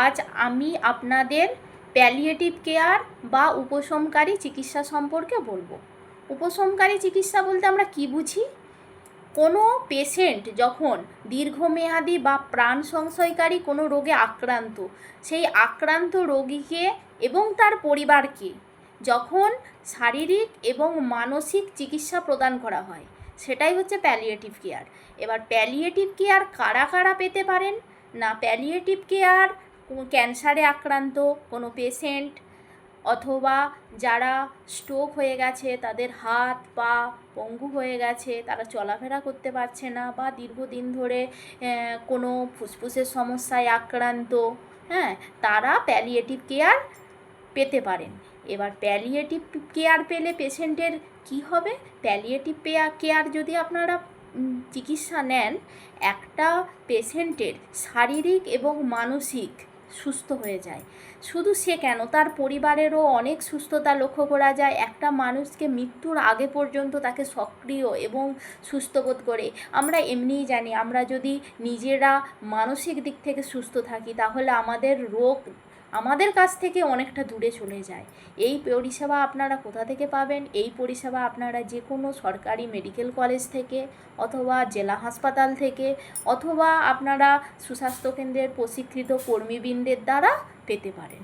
আজ আমি আপনাদের প্যালিয়েটিভ কেয়ার বা উপশমকারী চিকিৎসা সম্পর্কে বলবো। উপশমকারী চিকিৎসা বলতে আমরা কি বুঝি? কোনো পেশেন্ট যখন দীর্ঘমেয়াদী বা প্রাণ সংশয়কারী কোনো রোগে আক্রান্ত, সেই আক্রান্ত রোগীকে এবং তার পরিবারকে যখন শারীরিক এবং মানসিক চিকিৎসা প্রদান করা হয়, সেটাই হচ্ছে প্যালিয়েটিভ কেয়ার। এবার প্যালিয়েটিভ কেয়ার কারা কারা পেতে পারেন? না, প্যালিয়েটিভ কেয়ার ক্যান্সারে আক্রান্ত কোনো পেশেন্ট, অথবা যারা স্ট্রোক হয়ে গেছে, তাদের হাত পা পঙ্গু হয়ে গেছে, তারা চলাফেরা করতে পারছে না, বা দীর্ঘদিন ধরে কোনো ফুসফুসের সমস্যায় আক্রান্ত, তারা প্যালিয়েটিভ কেয়ার পেতে পারেন। এবার প্যালিয়েটিভ কেয়ার পেলে পেশেন্টের কি হবে? প্যালিয়েটিভ কেয়ার যদি আপনারা চিকিৎসা নেন, একটা পেশেন্টের শারীরিক এবং মানসিক সুস্থ হয়ে যায়। শুধু সে কেন, তার পরিবারেরও অনেক সুস্থতা লক্ষ্য করা যায়। একটা মানুষকে মৃত্যুর আগে পর্যন্ত তাকে সক্রিয় এবং সুস্থ বোধ করে। আমরা এমনিই জানি, আমরা যদি নিজেরা মানসিক দিক থেকে সুস্থ থাকি, তাহলে আমাদের রোগ আমাদের কাছ থেকে অনেকটা দূরে চলে যায়। এই পরিষেবা আপনারা কোথা থেকে পাবেন? এই পরিষেবা আপনারা যে কোনো সরকারি মেডিকেল কলেজ থেকে, অথবা জেলা হাসপাতাল থেকে, অথবা আপনারা সুস্বাস্থ্য কেন্দ্রের প্রশিক্ষিত কর্মীবৃন্দের দ্বারা পেতে পারেন।